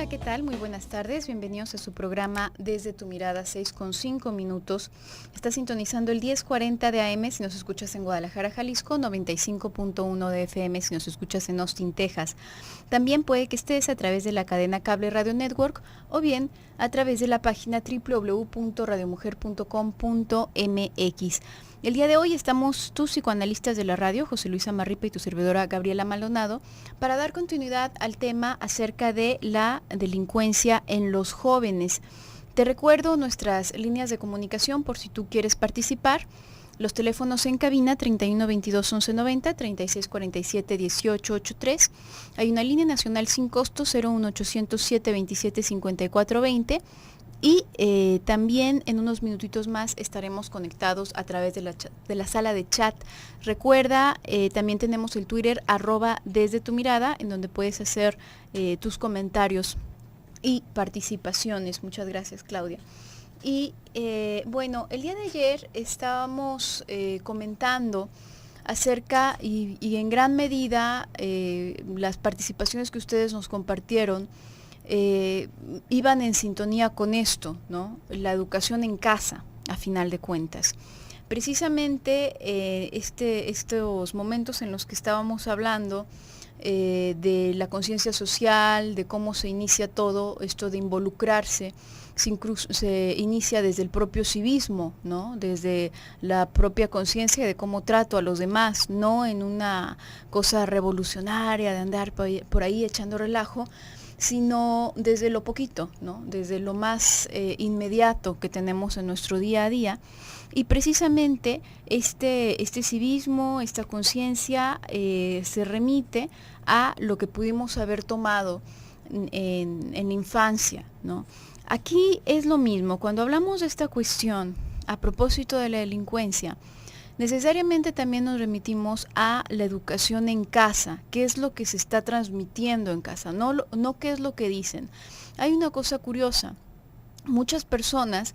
Hola, ¿qué tal? Muy buenas tardes. Bienvenidos a su programa Desde tu Mirada, 6:05. Está sintonizando el 1040 de AM si nos escuchas en Guadalajara, Jalisco, 95.1 de FM si nos escuchas en Austin, Texas. También puede que estés a través de la cadena Cable Radio Network o bien a través de la página www.radiomujer.com.mx. El día de hoy estamos tus psicoanalistas de la radio, José Luis Amarripa y tu servidora Gabriela Maldonado, para dar continuidad al tema acerca de la delincuencia en los jóvenes. Te recuerdo nuestras líneas de comunicación por si tú quieres participar. Los teléfonos en cabina 31 22 11 90, 36 47 18 83. Hay una línea nacional sin costo 01 800 727 54 20. Y también en unos minutitos más estaremos conectados a través de la sala de chat. Recuerda, también tenemos el Twitter @desde tu mirada, en donde puedes hacer tus comentarios y participaciones. Muchas gracias, Claudia. Y bueno, el día de ayer estábamos comentando acerca y en gran medida las participaciones que ustedes nos compartieron iban en sintonía con esto, ¿no? La educación en casa, a final de cuentas. Precisamente estos momentos en los que estábamos hablando de la conciencia social, de cómo se inicia todo esto de involucrarse, se inicia desde el propio civismo, ¿no? Desde la propia conciencia de cómo trato a los demás, no en una cosa revolucionaria de andar por ahí echando relajo, sino desde lo poquito, ¿no? Desde lo más inmediato que tenemos en nuestro día a día. Y precisamente este civismo, esta conciencia se remite a lo que pudimos haber tomado en la infancia, ¿no? Aquí es lo mismo, cuando hablamos de esta cuestión a propósito de la delincuencia, necesariamente también nos remitimos a la educación en casa, qué es lo que se está transmitiendo en casa, no qué es lo que dicen. Hay una cosa curiosa, muchas personas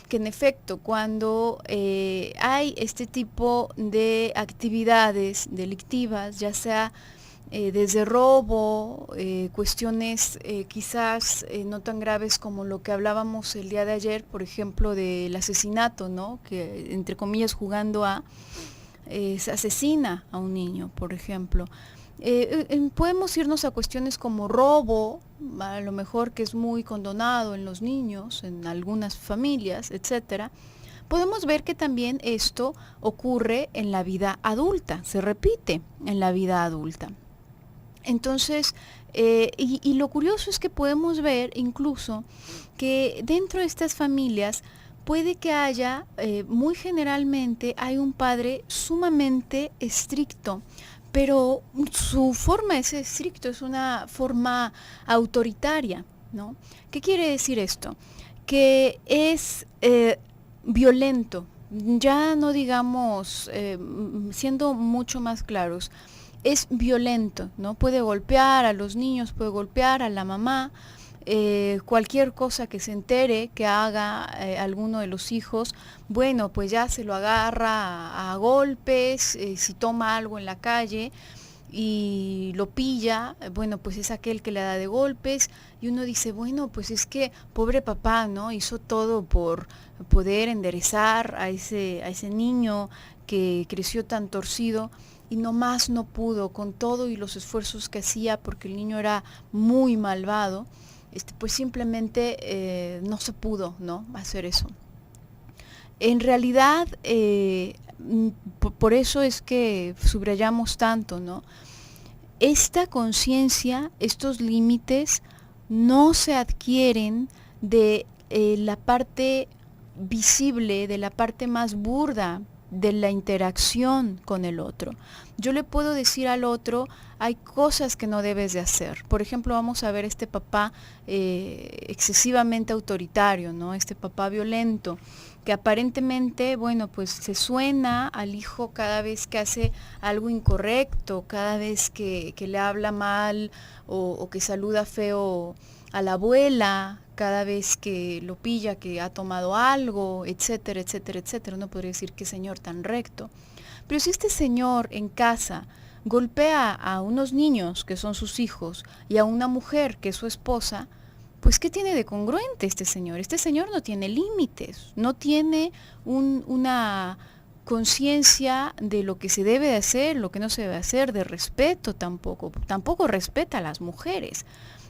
que en efecto cuando hay este tipo de actividades delictivas, ya sea desde robo, cuestiones quizás no tan graves como lo que hablábamos el día de ayer, por ejemplo, del asesinato, ¿no? Que entre comillas jugando se asesina a un niño, por ejemplo. Podemos irnos a cuestiones como robo, a lo mejor que es muy condonado en los niños, en algunas familias, etcétera. Podemos ver que también esto ocurre en la vida adulta, se repite en la vida adulta. Entonces, y lo curioso es que podemos ver incluso que dentro de estas familias puede que haya, muy generalmente, hay un padre sumamente estricto, pero su forma es estricto, es una forma autoritaria, ¿no? ¿Qué quiere decir esto? Que es violento, ya no digamos, siendo mucho más claros, es violento, ¿no? Puede golpear a los niños, puede golpear a la mamá, cualquier cosa que se entere que haga alguno de los hijos, bueno, pues ya se lo agarra a golpes, si toma algo en la calle y lo pilla, bueno, pues es aquel que le da de golpes y uno dice, bueno, pues es que pobre papá, ¿no? Hizo todo por poder enderezar a ese niño que creció tan torcido y nomás no pudo con todo y los esfuerzos que hacía porque el niño era muy malvado, pues simplemente no se pudo, ¿no? Hacer eso. En realidad, por eso es que subrayamos tanto, ¿no? Esta conciencia, estos límites, no se adquieren de la parte visible, de la parte más burda de la interacción con el otro. Yo le puedo decir al otro, hay cosas que no debes de hacer. Por ejemplo, vamos a ver este papá excesivamente autoritario, ¿no? Este papá violento, que aparentemente, bueno, pues se suena al hijo cada vez que hace algo incorrecto, cada vez que le habla mal o que saluda feo a la abuela, cada vez que lo pilla que ha tomado algo, etcétera, etcétera, etcétera. Uno podría decir qué señor tan recto. Pero si este señor en casa golpea a unos niños que son sus hijos y a una mujer que es su esposa, pues ¿qué tiene de congruente este señor? Este señor no tiene límites, no tiene una conciencia de lo que se debe de hacer, lo que no se debe hacer, de respeto tampoco respeta a las mujeres.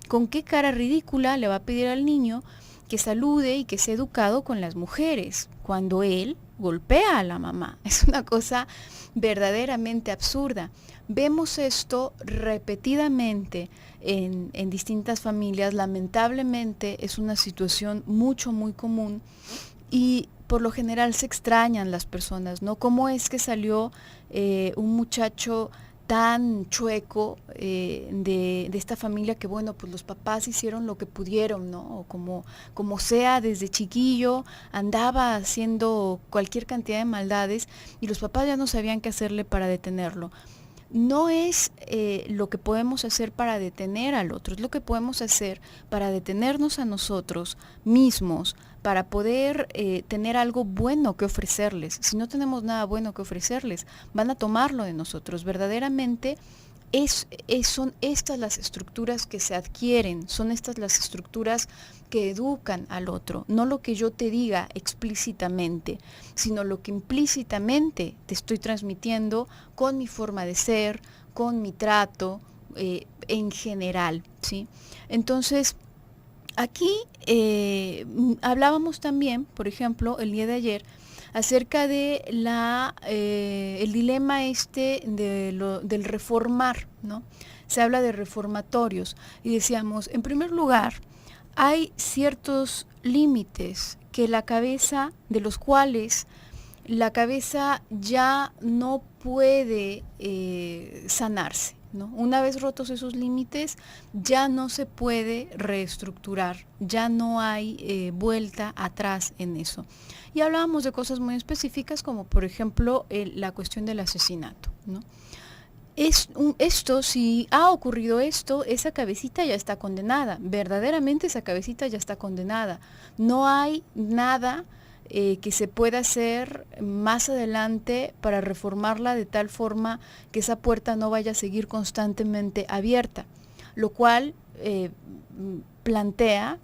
¿Con qué cara ridícula le va a pedir al niño que salude y que sea educado con las mujeres cuando él golpea a la mamá? Es una cosa verdaderamente absurda. Vemos esto repetidamente en distintas familias. Lamentablemente es una situación muy común y por lo general se extrañan las personas, ¿no? ¿Cómo es que salió un muchacho tan chueco de esta familia que, bueno, pues los papás hicieron lo que pudieron, ¿no? O como sea, desde chiquillo andaba haciendo cualquier cantidad de maldades y los papás ya no sabían qué hacerle para detenerlo? No es lo que podemos hacer para detener al otro, es lo que podemos hacer para detenernos a nosotros mismos, para poder tener algo bueno que ofrecerles. Si no tenemos nada bueno que ofrecerles, van a tomarlo de nosotros. Verdaderamente son estas las estructuras que se adquieren, son estas las estructuras que educan al otro, no lo que yo te diga explícitamente, sino lo que implícitamente te estoy transmitiendo con mi forma de ser, con mi trato en general, ¿sí? Entonces, aquí hablábamos también, por ejemplo, el día de ayer, acerca de el dilema del reformar, ¿no? Se habla de reformatorios y decíamos, en primer lugar, hay ciertos límites de los cuales la cabeza ya no puede sanarse, ¿no? Una vez rotos esos límites, ya no se puede reestructurar, ya no hay vuelta atrás en eso. Y hablábamos de cosas muy específicas como por ejemplo la cuestión del asesinato, ¿no? Si ha ocurrido esto, esa cabecita ya está condenada, verdaderamente esa cabecita ya está condenada. No hay nada que se pueda hacer más adelante para reformarla de tal forma que esa puerta no vaya a seguir constantemente abierta, lo cual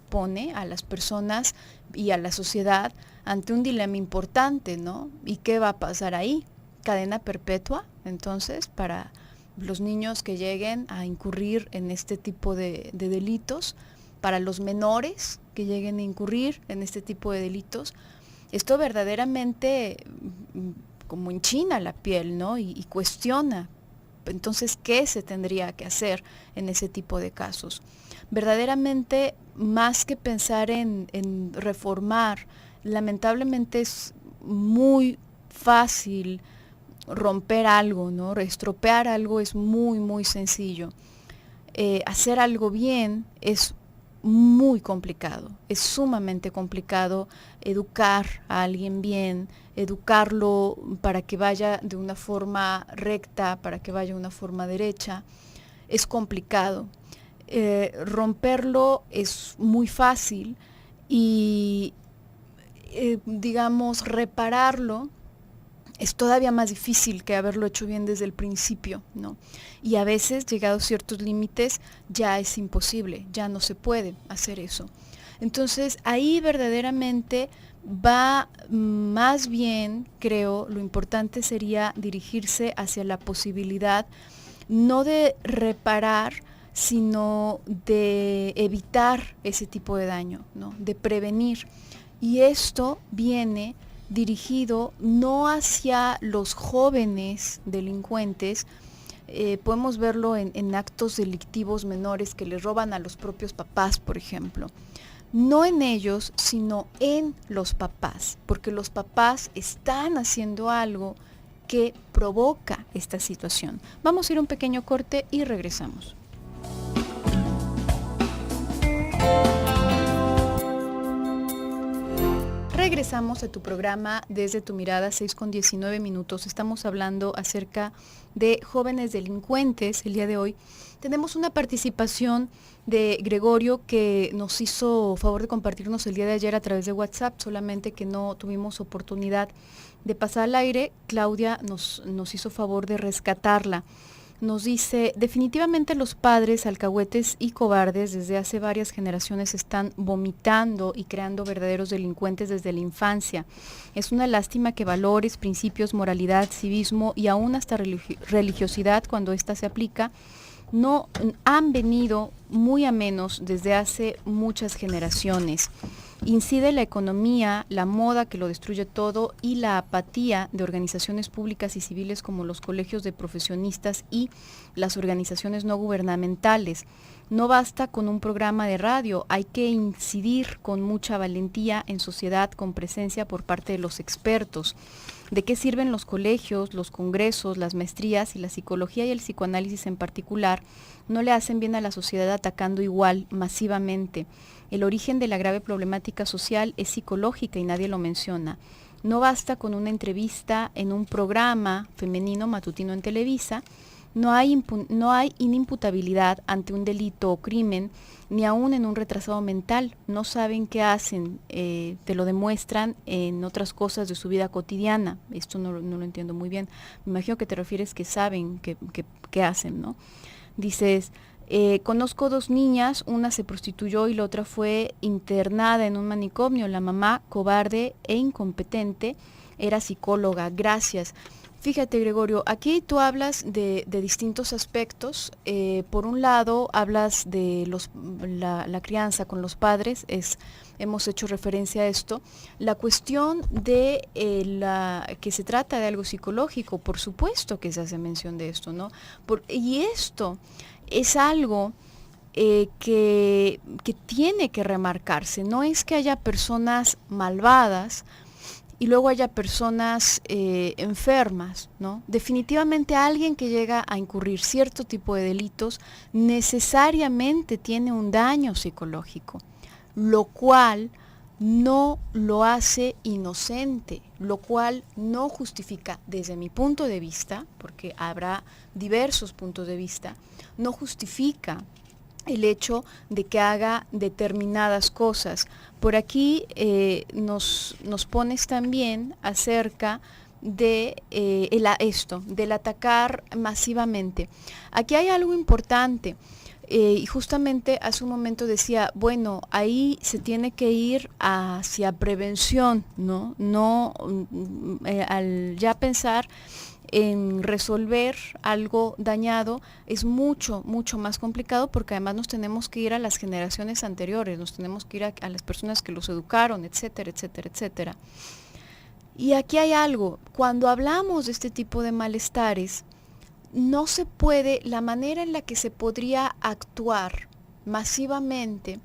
pone a las personas y a la sociedad ante un dilema importante, ¿no? ¿Y qué va a pasar ahí? ¿Cadena perpetua? Entonces, para los niños que lleguen a incurrir en este tipo de delitos, para los menores que lleguen a incurrir en este tipo de delitos, esto verdaderamente como enchina la piel, ¿no? Y cuestiona. Entonces, ¿qué se tendría que hacer en ese tipo de casos? Verdaderamente, más que pensar en reformar, lamentablemente es muy fácil romper algo, ¿no? Estropear algo es muy sencillo. Hacer algo bien es muy complicado, es sumamente complicado educar a alguien bien, educarlo para que vaya de una forma recta, para que vaya de una forma derecha, es complicado. Romperlo es muy fácil y digamos repararlo es todavía más difícil que haberlo hecho bien desde el principio, ¿no? Y a veces, llegados ciertos límites, ya es imposible, ya no se puede hacer eso. Entonces, ahí verdaderamente va más bien, creo, lo importante sería dirigirse hacia la posibilidad no de reparar, sino de evitar ese tipo de daño, ¿no? De prevenir. Y esto viene dirigido no hacia los jóvenes delincuentes, podemos verlo en actos delictivos menores que les roban a los propios papás, por ejemplo. No en ellos, sino en los papás, porque los papás están haciendo algo que provoca esta situación. Vamos a ir a un pequeño corte y regresamos. Regresamos a tu programa Desde tu Mirada, 6:19. Estamos hablando acerca de jóvenes delincuentes el día de hoy. Tenemos una participación de Gregorio que nos hizo favor de compartirnos el día de ayer a través de WhatsApp, solamente que no tuvimos oportunidad de pasar al aire. Claudia nos hizo favor de rescatarla. Nos dice, definitivamente los padres alcahuetes y cobardes desde hace varias generaciones están vomitando y creando verdaderos delincuentes desde la infancia. Es una lástima que valores, principios, moralidad, civismo y aún hasta religiosidad, cuando ésta se aplica, no han venido muy a menos desde hace muchas generaciones. Incide la economía, la moda que lo destruye todo y la apatía de organizaciones públicas y civiles como los colegios de profesionistas y las organizaciones no gubernamentales. No basta con un programa de radio, hay que incidir con mucha valentía en sociedad con presencia por parte de los expertos. ¿De qué sirven los colegios, los congresos, las maestrías y la psicología y el psicoanálisis en particular? No le hacen bien a la sociedad atacando igual, masivamente. El origen de la grave problemática social es psicológica y nadie lo menciona. No basta con una entrevista en un programa femenino matutino en Televisa. No hay inimputabilidad ante un delito o crimen, ni aún en un retrasado mental. No saben qué hacen, te lo demuestran en otras cosas de su vida cotidiana. Esto no lo entiendo muy bien. Me imagino que te refieres que saben qué hacen, ¿no? Dices, conozco 2 niñas, una se prostituyó y la otra fue internada en un manicomio. La mamá, cobarde e incompetente, era psicóloga. Gracias. Fíjate, Gregorio, aquí tú hablas de distintos aspectos. Por un lado, hablas de la crianza con los padres, hemos hecho referencia a esto. La cuestión de que se trata de algo psicológico, por supuesto que se hace mención de esto, ¿no? Y esto es algo que tiene que remarcarse. No es que haya personas malvadas y luego haya personas enfermas, ¿no? Definitivamente alguien que llega a incurrir cierto tipo de delitos necesariamente tiene un daño psicológico, lo cual no lo hace inocente, lo cual no justifica, desde mi punto de vista, porque habrá diversos puntos de vista, no justifica el hecho de que haga determinadas cosas. Por aquí nos pones también acerca de del atacar masivamente. Aquí hay algo importante. Y justamente hace un momento decía, bueno, ahí se tiene que ir hacia prevención, ¿no? Al ya pensar en resolver algo dañado es mucho, mucho más complicado, porque además nos tenemos que ir a las generaciones anteriores, nos tenemos que ir a las personas que los educaron, etcétera, etcétera, etcétera. Y aquí hay algo, cuando hablamos de este tipo de malestares, no se puede, la manera en la que se podría actuar masivamente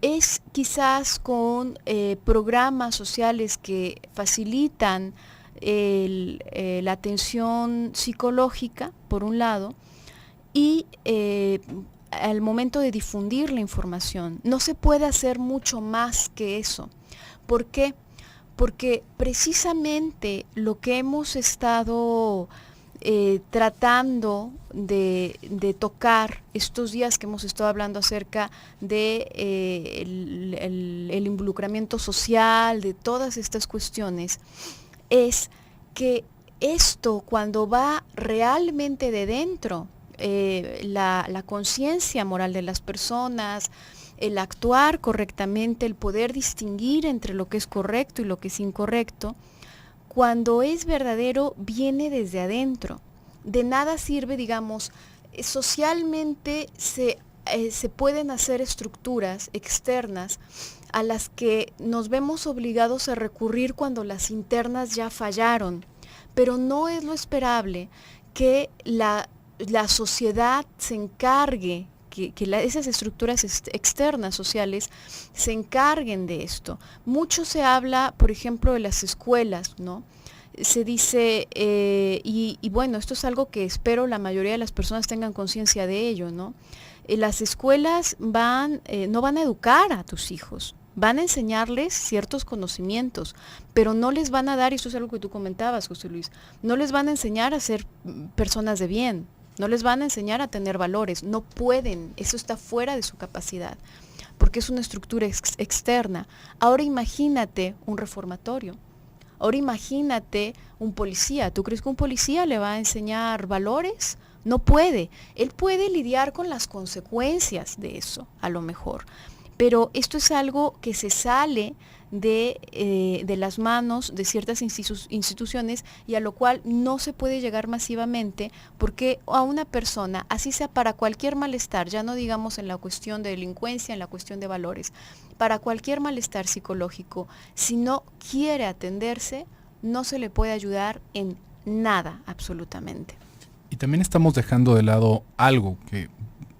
es quizás con programas sociales que facilitan la atención psicológica, por un lado, y al momento de difundir la información. No se puede hacer mucho más que eso. ¿Por qué? Porque precisamente lo que hemos estado tratando de tocar estos días que hemos estado hablando acerca de el involucramiento social, de todas estas cuestiones, es que esto, cuando va realmente de dentro, la conciencia moral de las personas, el actuar correctamente, el poder distinguir entre lo que es correcto y lo que es incorrecto, cuando es verdadero, viene desde adentro. De nada sirve, digamos, socialmente se pueden hacer estructuras externas a las que nos vemos obligados a recurrir cuando las internas ya fallaron, pero no es lo esperable que la sociedad se encargue, que esas estructuras externas sociales se encarguen de esto. Mucho se habla, por ejemplo, de las escuelas, ¿no? Se dice, y bueno, esto es algo que espero la mayoría de las personas tengan conciencia de ello, ¿no? Las escuelas no van a educar a tus hijos, van a enseñarles ciertos conocimientos, pero no les van a dar, y esto es algo que tú comentabas, José Luis, no les van a enseñar a ser personas de bien, no les van a enseñar a tener valores, no pueden, eso está fuera de su capacidad, porque es una estructura externa. Ahora imagínate un reformatorio, ahora imagínate un policía. ¿Tú crees que un policía le va a enseñar valores? No puede. Él puede lidiar con las consecuencias de eso, a lo mejor. Pero esto es algo que se sale de las manos de ciertas instituciones y a lo cual no se puede llegar masivamente porque a una persona, así sea para cualquier malestar, ya no digamos en la cuestión de delincuencia, en la cuestión de valores, para cualquier malestar psicológico, si no quiere atenderse, no se le puede ayudar en nada, absolutamente. Y también estamos dejando de lado algo que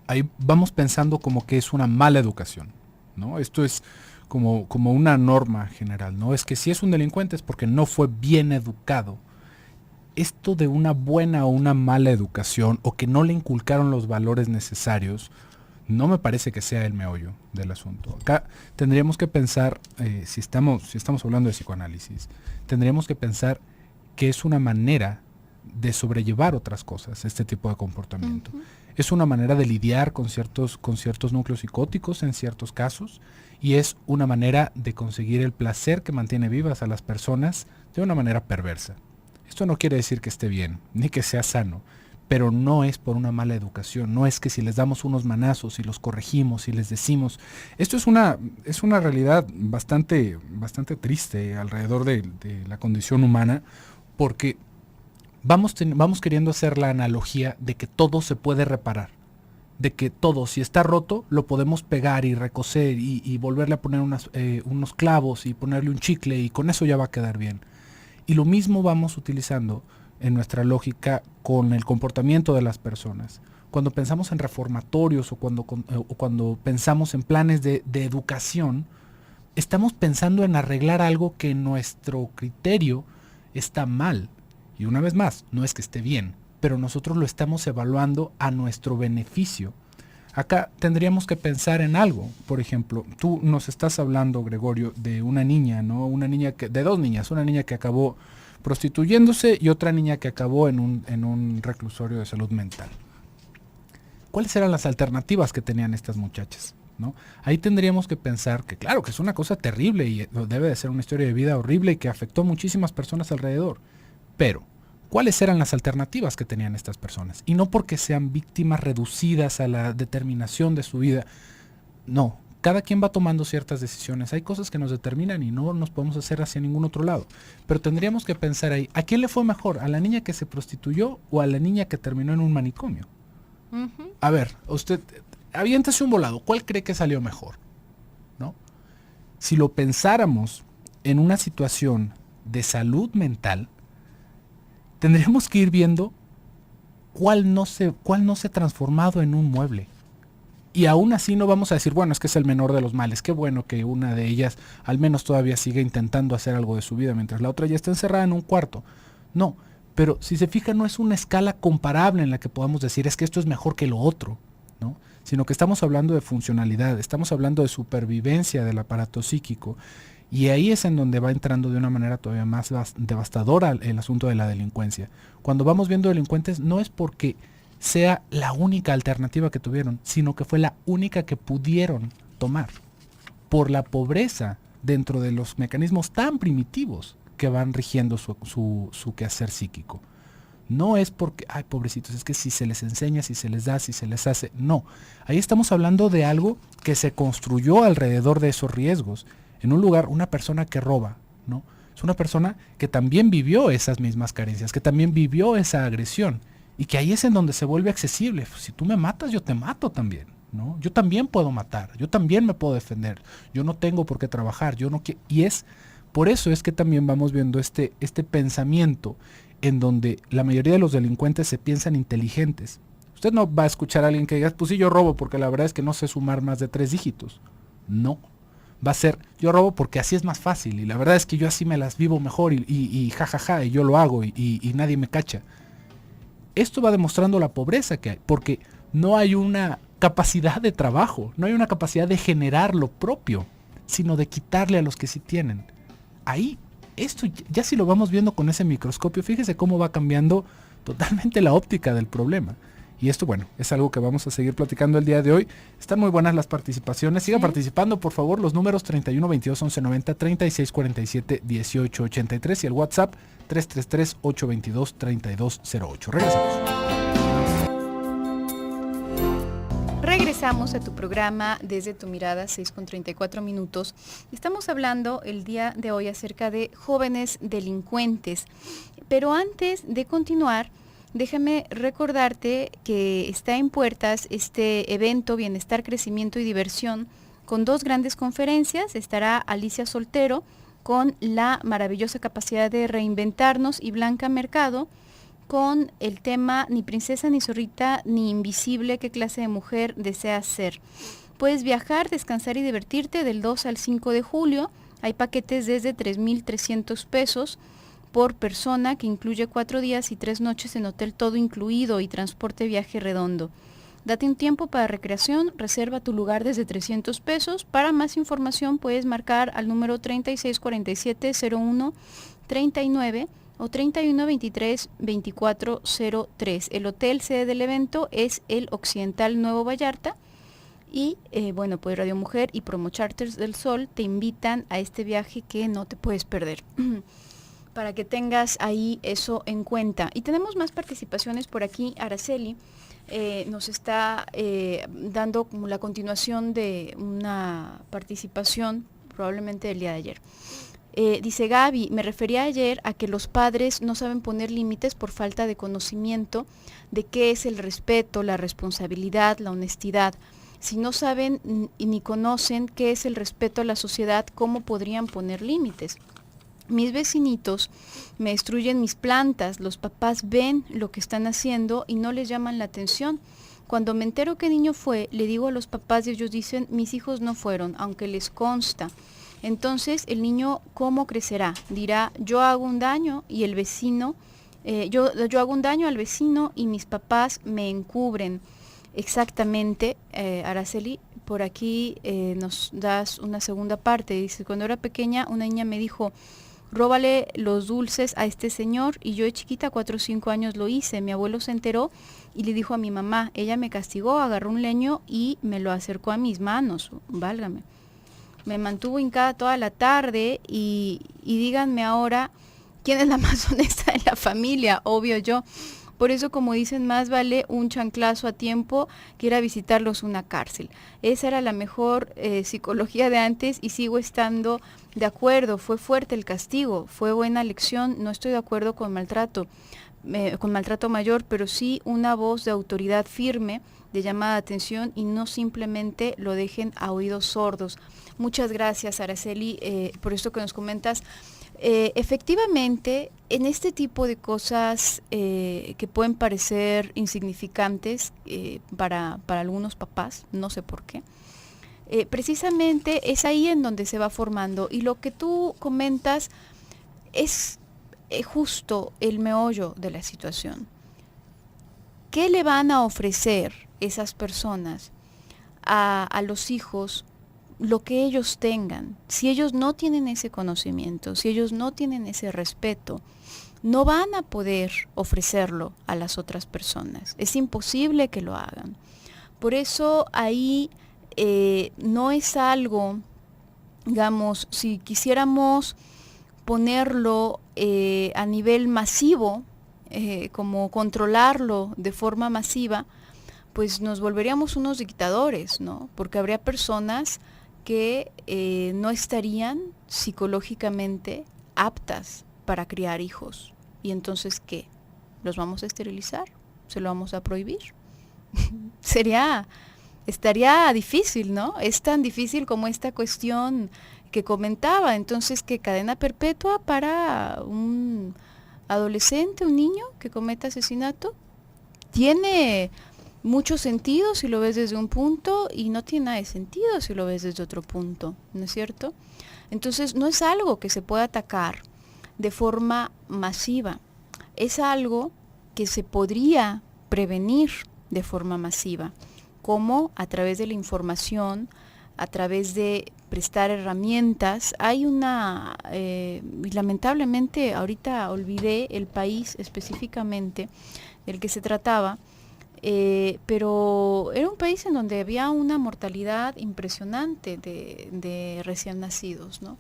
ahí vamos pensando como que es una mala educación, ¿no? Esto es como una norma general, ¿no? Es que si es un delincuente es porque no fue bien educado. Esto de una buena o una mala educación o que no le inculcaron los valores necesarios, no me parece que sea el meollo del asunto. Acá tendríamos que pensar, si estamos hablando de psicoanálisis, tendríamos que pensar que es una manera de sobrellevar otras cosas, este tipo de comportamiento. Uh-huh. Es una manera de lidiar con ciertos núcleos psicóticos en ciertos casos, y es una manera de conseguir el placer que mantiene vivas a las personas de una manera perversa. Esto no quiere decir que esté bien, ni que sea sano, pero no es por una mala educación, no es que si les damos unos manazos y los corregimos y les decimos, esto es una realidad bastante triste alrededor de la condición humana, porque vamos queriendo hacer la analogía de que todo se puede reparar, de que todo, si está roto, lo podemos pegar y recoser y volverle a poner unos clavos y ponerle un chicle y con eso ya va a quedar bien. Y lo mismo vamos utilizando en nuestra lógica con el comportamiento de las personas. Cuando pensamos en reformatorios o cuando pensamos en planes de educación, estamos pensando en arreglar algo que en nuestro criterio está mal. Y una vez más, no es que esté bien, pero nosotros lo estamos evaluando a nuestro beneficio. Acá tendríamos que pensar en algo. Por ejemplo, tú nos estás hablando, Gregorio, de una niña, ¿no? De dos niñas, una niña que acabó prostituyéndose y otra niña que acabó en un reclusorio de salud mental. ¿Cuáles eran las alternativas que tenían estas muchachas, ¿no? Ahí tendríamos que pensar que claro, que es una cosa terrible y debe de ser una historia de vida horrible y que afectó a muchísimas personas alrededor. Pero, ¿cuáles eran las alternativas que tenían estas personas? Y no porque sean víctimas reducidas a la determinación de su vida. No, cada quien va tomando ciertas decisiones. Hay cosas que nos determinan y no nos podemos hacer hacia ningún otro lado. Pero tendríamos que pensar ahí, ¿a quién le fue mejor? ¿A la niña que se prostituyó o a la niña que terminó en un manicomio? Uh-huh. A ver, usted, aviéntese un volado. ¿Cuál cree que salió mejor? ¿No? Si lo pensáramos en una situación de salud mental, tendríamos que ir viendo cuál no se ha transformado en un mueble. Y aún así no vamos a decir, bueno, es que es el menor de los males. Qué bueno que una de ellas al menos todavía sigue intentando hacer algo de su vida, mientras la otra ya está encerrada en un cuarto. No, pero si se fija, no es una escala comparable en la que podamos decir, es que esto es mejor que lo otro, ¿no? Sino que estamos hablando de funcionalidad, estamos hablando de supervivencia del aparato psíquico. Y ahí es en donde va entrando de una manera todavía más devastadora el asunto de la delincuencia. Cuando vamos viendo delincuentes no es porque sea la única alternativa que tuvieron, sino que fue la única que pudieron tomar por la pobreza dentro de los mecanismos tan primitivos que van rigiendo su quehacer psíquico. No es porque, ay, pobrecitos, es que si se les enseña, si se les da, si se les hace, no. Ahí estamos hablando de algo que se construyó alrededor de esos riesgos. En un lugar, una persona que roba, ¿no? Es una persona que también vivió esas mismas carencias, que también vivió esa agresión, y que ahí es en donde se vuelve accesible. Si tú me matas, yo te mato también, ¿no? Yo también puedo matar, yo también me puedo defender, yo no tengo por qué trabajar, y es por eso es que también vamos viendo este pensamiento en donde la mayoría de los delincuentes se piensan inteligentes. Usted no va a escuchar a alguien que diga, pues sí, yo robo porque la verdad es que no sé sumar más de 3 dígitos. No. Va a ser, yo robo porque así es más fácil y la verdad es que yo así me las vivo mejor y jajaja, y yo lo hago y nadie me cacha. Esto va demostrando la pobreza que hay, porque no hay una capacidad de trabajo, no hay una capacidad de generar lo propio, sino de quitarle a los que sí tienen. Ahí, esto ya si lo vamos viendo con ese microscopio, fíjese cómo va cambiando totalmente la óptica del problema. Y esto, bueno, es algo que vamos a seguir platicando el día de hoy. Están muy buenas las participaciones. Siga participando, por favor. Los números 31 22 11 90, 36 47 18 83 y el WhatsApp 333 822 3208. Regresamos. Regresamos a tu programa Desde tu Mirada, 6:34. Estamos hablando el día de hoy acerca de jóvenes delincuentes. Pero antes de continuar, déjame recordarte que está en puertas este evento Bienestar, Crecimiento y Diversión con 2 grandes conferencias. Estará Alicia Soltero con la maravillosa capacidad de reinventarnos y Blanca Mercado con el tema Ni princesa, ni zorrita, ni invisible, ¿qué clase de mujer deseas ser? Puedes viajar, descansar y divertirte del 2 al 5 de julio. Hay paquetes desde 3,300 pesos por persona, que incluye 4 días y 3 noches en hotel todo incluido y transporte viaje redondo. Date un tiempo para recreación, reserva tu lugar desde 300 pesos. Para más información puedes marcar al número 3647-0139 o 3123-2403. El hotel sede del evento es el Occidental Nuevo Vallarta y pues Radio Mujer y Promo Charters del Sol te invitan a este viaje que no te puedes perder. Para que tengas ahí eso en cuenta. Y tenemos más participaciones por aquí. Araceli nos está dando como la continuación de una participación probablemente del día de ayer. Dice Gaby, me refería ayer a que los padres no saben poner límites por falta de conocimiento de qué es el respeto, la responsabilidad, la honestidad. Si no saben ni conocen qué es el respeto a la sociedad, ¿cómo podrían poner límites? Mis vecinitos me destruyen mis plantas, los papás ven lo que están haciendo y no les llaman la atención. Cuando me entero qué niño fue, le digo a los papás y ellos dicen, mis hijos no fueron, aunque les consta. Entonces el niño, ¿cómo crecerá? Dirá, yo hago un daño y el vecino, yo hago un daño al vecino y mis papás me encubren. Exactamente, Araceli, por aquí nos das una segunda parte. Dice, cuando era pequeña una niña me dijo, róbale los dulces a este señor, y yo de chiquita, 4 o 5 años lo hice. Mi abuelo se enteró y le dijo a mi mamá, ella me castigó, agarró un leño y me lo acercó a mis manos, válgame. Me mantuvo hincada toda la tarde y díganme ahora, ¿quién es la más honesta de la familia? Obvio yo. Por eso, como dicen, más vale un chanclazo a tiempo que ir a visitarlos una cárcel. Esa era la mejor psicología de antes y sigo estando de acuerdo. Fue fuerte el castigo, fue buena lección. No estoy de acuerdo con maltrato mayor, pero sí una voz de autoridad firme, de llamada de atención, y no simplemente lo dejen a oídos sordos. Muchas gracias, Araceli, por esto que nos comentas. Efectivamente, en este tipo de cosas que pueden parecer insignificantes para algunos papás, no sé por qué, precisamente es ahí en donde se va formando. Y lo que tú comentas es justo el meollo de la situación. ¿Qué le van a ofrecer esas personas a los hijos? Lo que ellos tengan. Si ellos no tienen ese conocimiento, si ellos no tienen ese respeto, no van a poder ofrecerlo a las otras personas. Es imposible que lo hagan. Por eso ahí no es algo, digamos, si quisiéramos ponerlo a nivel masivo, como controlarlo de forma masiva, pues nos volveríamos unos dictadores, ¿no? Porque habría personas que no estarían psicológicamente aptas para criar hijos. ¿Y entonces qué? ¿Los vamos a esterilizar? ¿Se lo vamos a prohibir? Estaría difícil, ¿no? Es tan difícil como esta cuestión que comentaba. Entonces, ¿qué cadena perpetua para un adolescente, un niño que cometa asesinato? Tiene mucho sentido si lo ves desde un punto y no tiene nada de sentido si lo ves desde otro punto, ¿no es cierto? Entonces no es algo que se pueda atacar de forma masiva, es algo que se podría prevenir de forma masiva, como a través de la información, a través de prestar herramientas. Hay lamentablemente ahorita olvidé el país específicamente del que se trataba, pero era un país en donde había una mortalidad impresionante de recién nacidos, ¿no?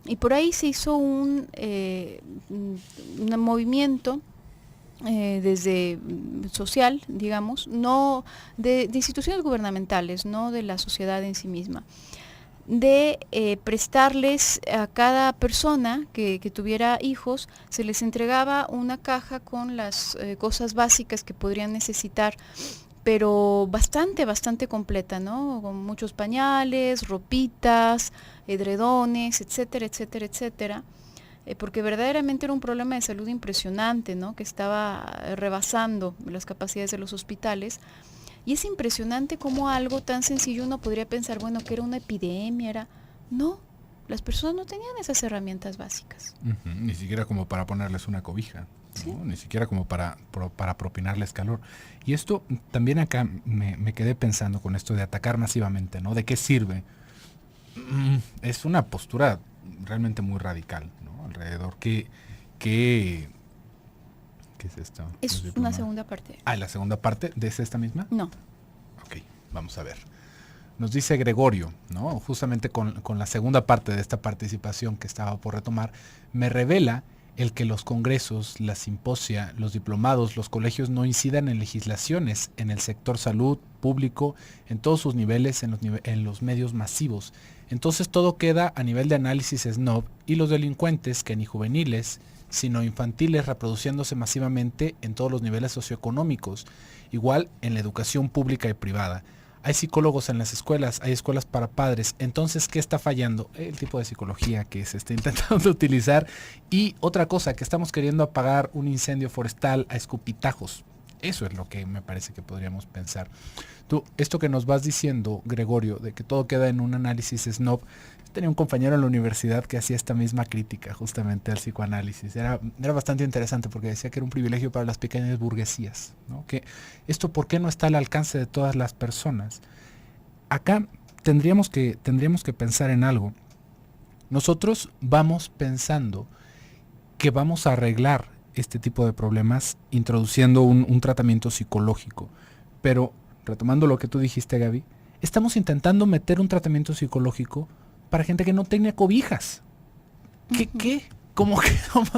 Y por ahí se hizo un movimiento desde social, digamos, no de instituciones gubernamentales, no de la sociedad en sí misma, de prestarles a cada persona que tuviera hijos, se les entregaba una caja con las cosas básicas que podrían necesitar, pero bastante completa, ¿no? Con muchos pañales, ropitas, edredones, etcétera, etcétera, etcétera. Porque verdaderamente era un problema de salud impresionante, ¿no? Que estaba rebasando las capacidades de los hospitales. Y es impresionante cómo algo tan sencillo uno podría pensar, bueno, que era una epidemia, era... No, las personas no tenían esas herramientas básicas. Ni siquiera como para ponerles una cobija, ¿no? ¿Sí? Ni siquiera como para propinarles calor. Y esto también acá me quedé pensando con esto de atacar masivamente, ¿no? ¿De qué sirve? Es una postura realmente muy radical, ¿no? Alrededor ¿Qué es esto? Es una segunda parte. ¿La segunda parte de esta misma? No. Ok, vamos a ver. Nos dice Gregorio, ¿no? Justamente con la segunda parte de esta participación que estaba por retomar, me revela el que los congresos, la simposia, los diplomados, los colegios no incidan en legislaciones en el sector salud, público, en todos sus niveles, en los medios masivos. Entonces todo queda a nivel de análisis snob y los delincuentes, que ni juveniles, sino infantiles, reproduciéndose masivamente en todos los niveles socioeconómicos, igual en la educación pública y privada. Hay psicólogos en las escuelas, hay escuelas para padres. Entonces, ¿qué está fallando? El tipo de psicología que se está intentando utilizar. Y otra cosa, que estamos queriendo apagar un incendio forestal a escupitajos. Eso es lo que me parece que podríamos pensar. Tú, esto que nos vas diciendo, Gregorio, de que todo queda en un análisis snob, tenía un compañero en la universidad que hacía esta misma crítica justamente al psicoanálisis. Era bastante interesante porque decía que era un privilegio para las pequeñas burguesías, ¿no? Que esto, ¿por qué no está al alcance de todas las personas? Acá tendríamos que pensar en algo. Nosotros vamos pensando que vamos a arreglar este tipo de problemas introduciendo un tratamiento psicológico. Pero, retomando lo que tú dijiste, Gaby, estamos intentando meter un tratamiento psicológico para gente que no tenga cobijas. ¿Qué? ¿Cómo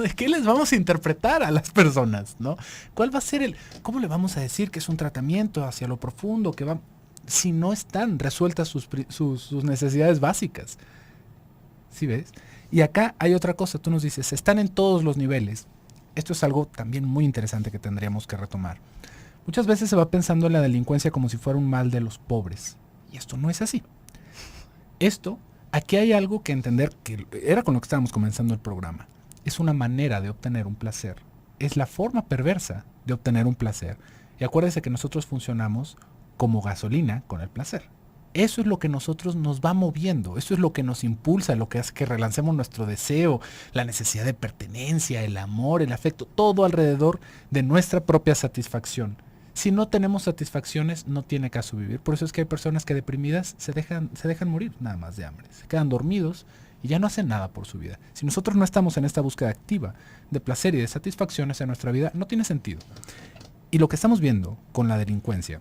de qué les vamos a interpretar a las personas, ¿no? ¿Cuál va a ser cómo le vamos a decir que es un tratamiento hacia lo profundo, que va, si no están resueltas sus necesidades básicas? ¿Sí ves? Y acá hay otra cosa, tú nos dices, están en todos los niveles. Esto es algo también muy interesante que tendríamos que retomar. Muchas veces se va pensando en la delincuencia como si fuera un mal de los pobres. Y esto no es así. Aquí hay algo que entender, que era con lo que estábamos comenzando el programa. Es una manera de obtener un placer. Es la forma perversa de obtener un placer. Y acuérdese que nosotros funcionamos como gasolina con el placer. Eso es lo que nosotros nos va moviendo. Eso es lo que nos impulsa, lo que hace que relancemos nuestro deseo, la necesidad de pertenencia, el amor, el afecto, todo alrededor de nuestra propia satisfacción. Si no tenemos satisfacciones, no tiene caso vivir. Por eso es que hay personas que deprimidas se dejan morir nada más de hambre. Se quedan dormidos y ya no hacen nada por su vida. Si nosotros no estamos en esta búsqueda activa de placer y de satisfacciones en nuestra vida, no tiene sentido. Y lo que estamos viendo con la delincuencia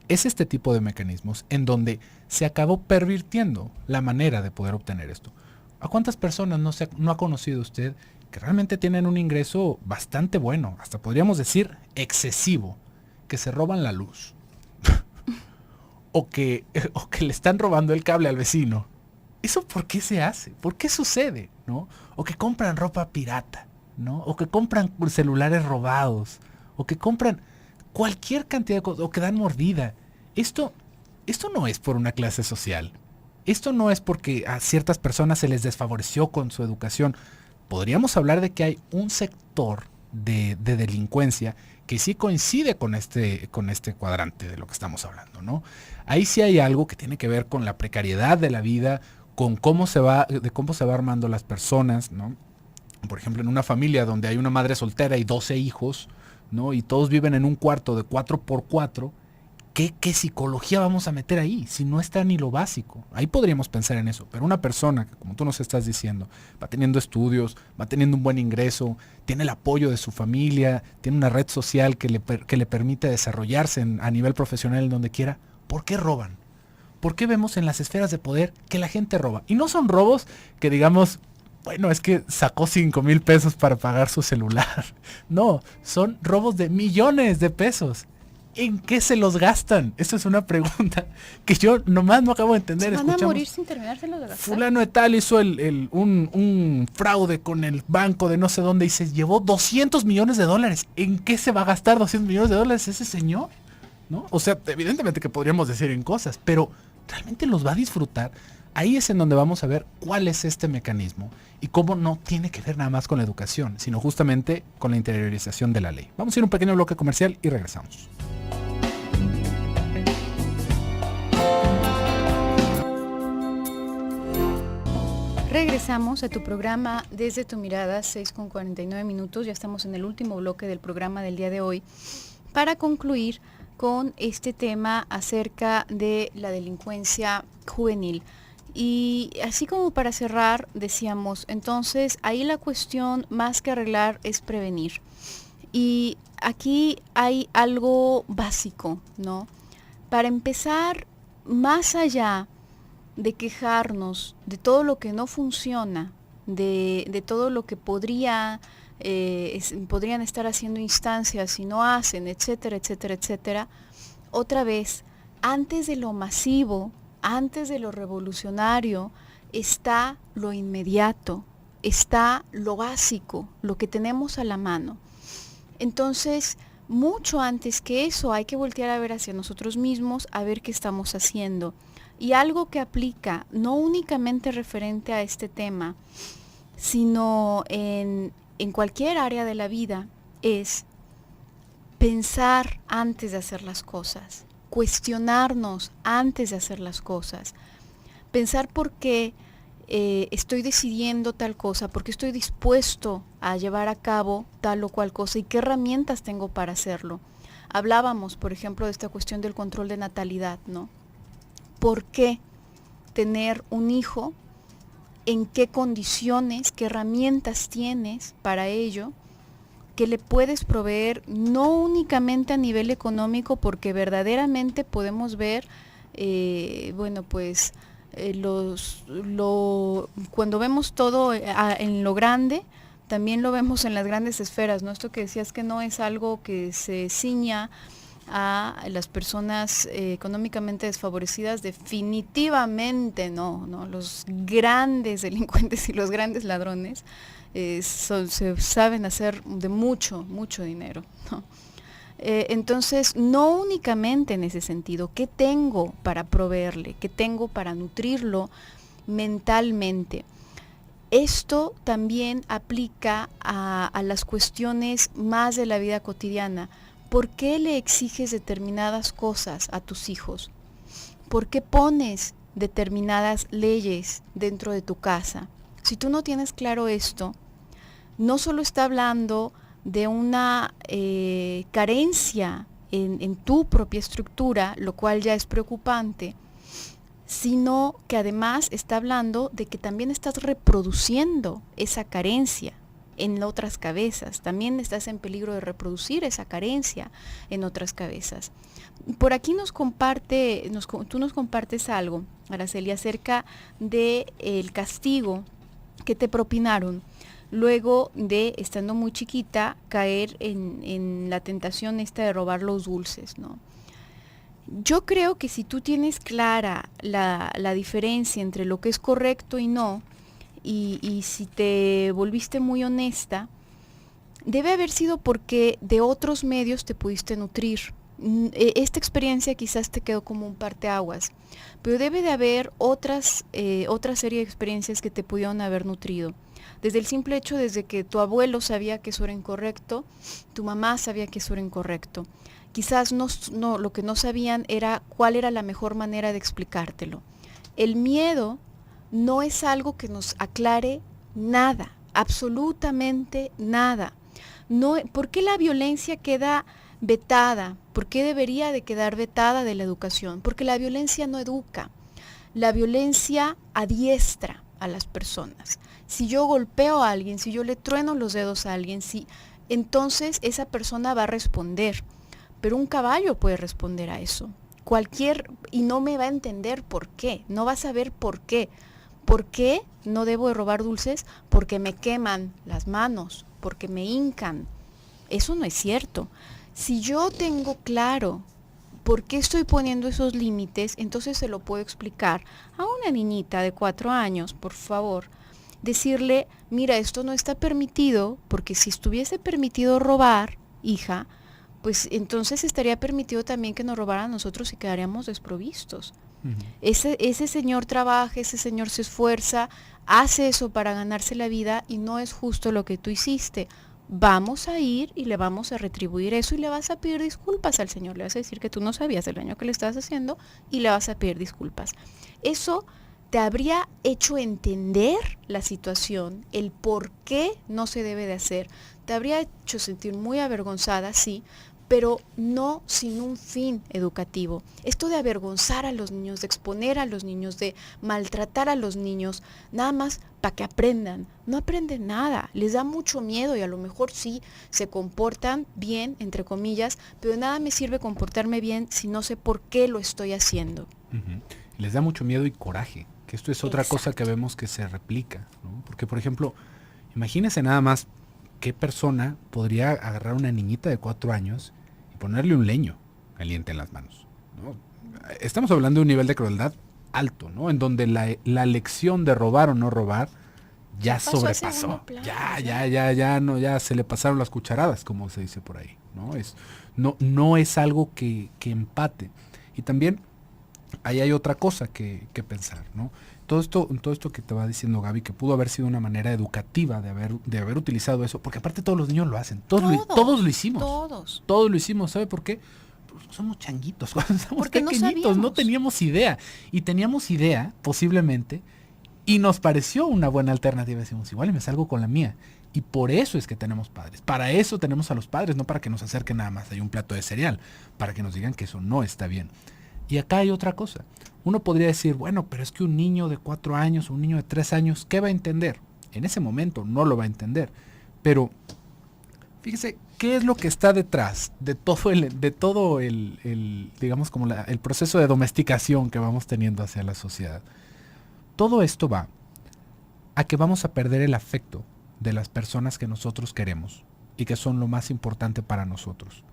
es este tipo de mecanismos en donde se acabó pervirtiendo la manera de poder obtener esto. ¿A cuántas personas no ha conocido usted que realmente tienen un ingreso bastante bueno, hasta podríamos decir excesivo, que se roban la luz o que le están robando el cable al vecino? ¿Eso por qué se hace? ¿Por qué sucede? ¿No? O que compran ropa pirata, ¿no? O que compran celulares robados, o que compran cualquier cantidad de cosas, o que dan mordida. Esto no es por una clase social. Esto no es porque a ciertas personas se les desfavoreció con su educación. Podríamos hablar de que hay un sector de delincuencia que sí coincide con este cuadrante de lo que estamos hablando, ¿no? Ahí sí hay algo que tiene que ver con la precariedad de la vida, con cómo se va armando las personas, ¿no? Por ejemplo, en una familia donde hay una madre soltera y 12 hijos, ¿no? Y todos viven en un cuarto de 4x4, ¿qué psicología vamos a meter ahí? Si no está ni lo básico. Ahí podríamos pensar en eso. Pero una persona que, como tú nos estás diciendo, va teniendo estudios, va teniendo un buen ingreso, tiene el apoyo de su familia, tiene una red social que le permite desarrollarse a nivel profesional en donde quiera, ¿por qué roban? ¿Por qué vemos en las esferas de poder que la gente roba? Y no son robos que, digamos, bueno, es que sacó 5,000 pesos para pagar su celular. No, son robos de millones de pesos. ¿En qué se los gastan? Esa es una pregunta que yo nomás no acabo de entender. ¿Se van a morir sin terminárselos de gastar? Fulano de tal hizo un fraude con el banco de no sé dónde y se llevó $200 millones. ¿En qué se va a gastar $200 millones ese señor? ¿No? O sea, evidentemente que podríamos decir en cosas, pero ¿realmente los va a disfrutar? Ahí es en donde vamos a ver cuál es este mecanismo y cómo no tiene que ver nada más con la educación, sino justamente con la interiorización de la ley. Vamos a ir a un pequeño bloque comercial y regresamos. Regresamos a tu programa Desde tu Mirada, 6:49. Ya estamos en el último bloque del programa del día de hoy para concluir con este tema acerca de la delincuencia juvenil. Y así como para cerrar, decíamos, entonces ahí la cuestión más que arreglar es prevenir. Y aquí hay algo básico, ¿no? Para empezar, más allá de quejarnos de todo lo que no funciona, de todo lo que podrían estar haciendo instancias y no hacen, etcétera, etcétera, etcétera, otra vez, antes de lo masivo, antes de lo revolucionario, está lo inmediato, está lo básico, lo que tenemos a la mano. Entonces, mucho antes que eso, hay que voltear a ver hacia nosotros mismos, a ver qué estamos haciendo. Y algo que aplica, no únicamente referente a este tema, sino en cualquier área de la vida, es pensar antes de hacer las cosas, cuestionarnos antes de hacer las cosas, pensar por qué estoy decidiendo tal cosa, por qué estoy dispuesto a llevar a cabo tal o cual cosa y qué herramientas tengo para hacerlo. Hablábamos, por ejemplo, de esta cuestión del control de natalidad, ¿no? ¿Por qué tener un hijo? ¿En qué condiciones? ¿Qué herramientas tienes para ello? ¿Qué le puedes proveer? No únicamente a nivel económico, porque verdaderamente podemos ver, cuando vemos todo en lo grande, también lo vemos en las grandes esferas, ¿no? Esto que decías que no es algo que se ciña a las personas económicamente desfavorecidas, definitivamente no, los grandes delincuentes y los grandes ladrones se saben hacer de mucho dinero, ¿no? Entonces, no únicamente en ese sentido, ¿qué tengo para proveerle? ¿Qué tengo para nutrirlo mentalmente? Esto también aplica a las cuestiones más de la vida cotidiana. ¿Por qué le exiges determinadas cosas a tus hijos? ¿Por qué pones determinadas leyes dentro de tu casa? Si tú no tienes claro esto, no solo está hablando de una carencia en tu propia estructura, lo cual ya es preocupante, sino que además está hablando de que también estás reproduciendo esa carencia en otras cabezas, también estás en peligro de reproducir esa carencia en otras cabezas. Por aquí tú nos compartes algo, Araceli, acerca del castigo que te propinaron luego de, estando muy chiquita, caer en la tentación esta de robar los dulces, ¿no? Yo creo que si tú tienes clara la diferencia entre lo que es correcto y no, y si te volviste muy honesta, debe haber sido porque de otros medios te pudiste nutrir. Esta experiencia quizás te quedó como un parteaguas, pero debe de haber otra serie de experiencias que te pudieron haber nutrido. Desde el simple hecho, desde que tu abuelo sabía que eso era incorrecto, tu mamá sabía que eso era incorrecto. Quizás lo que no sabían era cuál era la mejor manera de explicártelo. El miedo no es algo que nos aclare nada, absolutamente nada. No, ¿por qué la violencia queda vetada? ¿Por qué debería de quedar vetada de la educación? Porque la violencia no educa. La violencia adiestra a las personas. Si yo golpeo a alguien, si yo le trueno los dedos a alguien, entonces esa persona va a responder. Pero un caballo puede responder a eso. Y no me va a entender por qué, no va a saber por qué. ¿Por qué no debo de robar dulces? Porque me queman las manos, porque me hincan. Eso no es cierto. Si yo tengo claro por qué estoy poniendo esos límites, entonces se lo puedo explicar a una niñita de 4 años, por favor. Decirle, mira, esto no está permitido, porque si estuviese permitido robar, hija, pues entonces estaría permitido también que nos robaran a nosotros y quedaríamos desprovistos. Ujú. Ese señor trabaja, ese señor se esfuerza, hace eso para ganarse la vida y no es justo lo que tú hiciste. Vamos a ir y le vamos a retribuir eso y le vas a pedir disculpas al señor. Le vas a decir que tú no sabías el daño que le estabas haciendo y le vas a pedir disculpas. Eso te habría hecho entender la situación, el por qué no se debe de hacer. Te habría hecho sentir muy avergonzada, sí, pero no sin un fin educativo. Esto de avergonzar a los niños, de exponer a los niños, de maltratar a los niños, nada más para que aprendan. No aprenden nada, les da mucho miedo y a lo mejor sí se comportan bien, entre comillas, pero nada me sirve comportarme bien si no sé por qué lo estoy haciendo. Ujú. Les da mucho miedo y coraje, que esto es otra cosa que vemos que se replica, ¿no? Porque, por ejemplo, imagínese nada más qué persona podría agarrar a una niñita de 4 años y ponerle un leño caliente en las manos, ¿no? Estamos hablando de un nivel de crueldad alto, ¿no? En donde la lección de robar o no robar ya sobrepasó. Ya se le pasaron las cucharadas, como se dice por ahí, ¿no? No es algo que empate. Y también ahí hay otra cosa que pensar, ¿no? Todo esto que te va diciendo Gaby, que pudo haber sido una manera educativa de haber utilizado eso, porque aparte todos los niños lo hacen, todos lo hicimos. Todos lo hicimos, ¿sabe por qué? Pues somos changuitos, cuando estamos porque pequeñitos, no teníamos idea. Y teníamos idea, posiblemente, y nos pareció una buena alternativa. Decimos, igual y me salgo con la mía. Y por eso es que tenemos padres. Para eso tenemos a los padres, no para que nos acerquen nada más. Hay un plato de cereal, para que nos digan que eso no está bien. Y acá hay otra cosa. Uno podría decir, bueno, pero es que un niño de 4 años, un niño de 3 años, ¿qué va a entender? En ese momento no lo va a entender. Pero fíjese, ¿qué es lo que está detrás de todo el digamos, como el proceso de domesticación que vamos teniendo hacia la sociedad? Todo esto va a que vamos a perder el afecto de las personas que nosotros queremos y que son lo más importante para nosotros.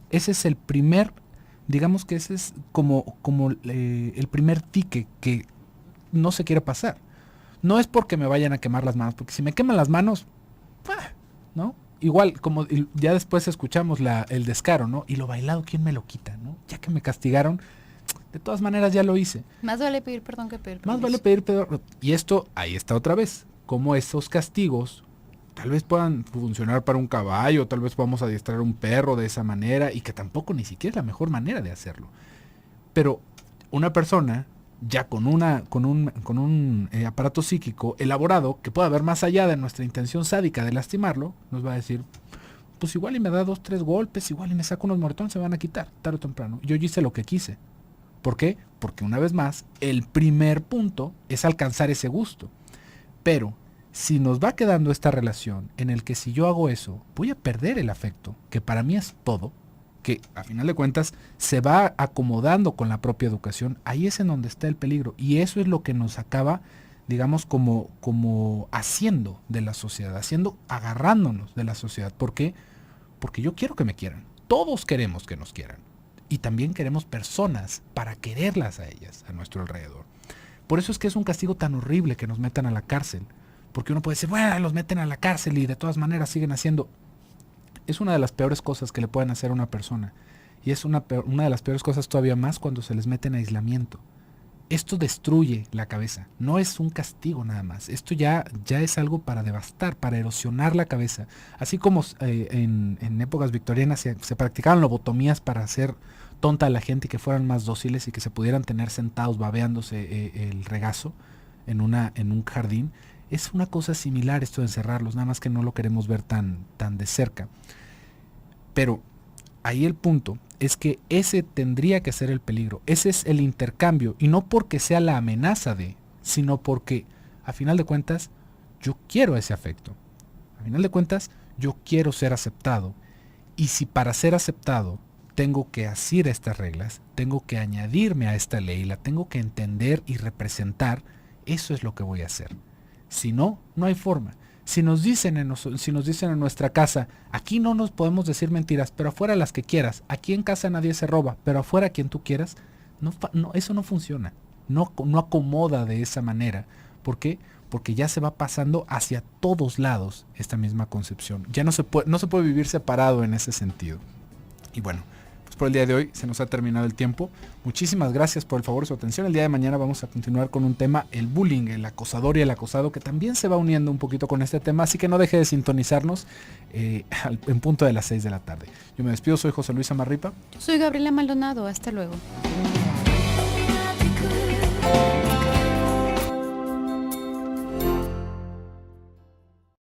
Ese es el primer, digamos que ese es como el primer tique que no se quiere pasar. No es porque me vayan a quemar las manos, porque si me queman las manos, ¿no? Igual, como ya después escuchamos el descaro, ¿no? Y lo bailado, ¿quién me lo quita, no? Ya que me castigaron, de todas maneras ya lo hice. Más vale pedir perdón que pedir permiso. Más vale pedir perdón. Y esto, ahí está otra vez. Como esos castigos tal vez puedan funcionar para un caballo, tal vez podamos adiestrar a un perro de esa manera, y que tampoco ni siquiera es la mejor manera de hacerlo. Pero una persona ya con un aparato psíquico elaborado, que pueda ver más allá de nuestra intención sádica de lastimarlo, nos va a decir, pues igual y me da 2, 3 golpes, igual y me saco unos moretones, se van a quitar, tarde o temprano. Yo hice lo que quise. ¿Por qué? Porque una vez más, el primer punto es alcanzar ese gusto. Pero si nos va quedando esta relación en el que si yo hago eso, voy a perder el afecto, que para mí es todo, que a final de cuentas se va acomodando con la propia educación, ahí es en donde está el peligro. Y eso es lo que nos acaba, digamos, como haciendo de la sociedad, agarrándonos de la sociedad. ¿Por qué? Porque yo quiero que me quieran. Todos queremos que nos quieran. Y también queremos personas para quererlas a ellas, a nuestro alrededor. Por eso es que es un castigo tan horrible que nos metan a la cárcel. Porque uno puede decir, bueno, los meten a la cárcel y de todas maneras siguen haciendo. Es una de las peores cosas que le pueden hacer a una persona. Y es una de las peores cosas todavía más cuando se les mete en aislamiento. Esto destruye la cabeza. No es un castigo nada más. Esto ya es algo para devastar, para erosionar la cabeza. Así como en épocas victorianas se practicaban lobotomías para hacer tonta a la gente y que fueran más dóciles y que se pudieran tener sentados babeándose el regazo en un jardín. Es una cosa similar esto de encerrarlos, nada más que no lo queremos ver tan de cerca. Pero ahí el punto es que ese tendría que ser el peligro, ese es el intercambio, y no porque sea la amenaza sino porque a final de cuentas yo quiero ese afecto. A final de cuentas yo quiero ser aceptado, y si para ser aceptado tengo que asir estas reglas, tengo que añadirme a esta ley, la tengo que entender y representar, eso es lo que voy a hacer. Si no, no hay forma. Si nos dicen en nuestra casa, aquí no nos podemos decir mentiras, pero afuera las que quieras, aquí en casa nadie se roba, pero afuera quien tú quieras, eso no funciona, no acomoda de esa manera. ¿Por qué? Porque ya se va pasando hacia todos lados esta misma concepción. Ya no se puede vivir separado en ese sentido. Y bueno, pues por el día de hoy se nos ha terminado el tiempo. Muchísimas gracias por el favor de su atención. El día de mañana vamos a continuar con un tema, el bullying, el acosador y el acosado, que también se va uniendo un poquito con este tema, así que no deje de sintonizarnos en punto de las 6 de la tarde. Yo me despido, soy José Luis Amarripa. Soy Gabriela Maldonado, hasta luego.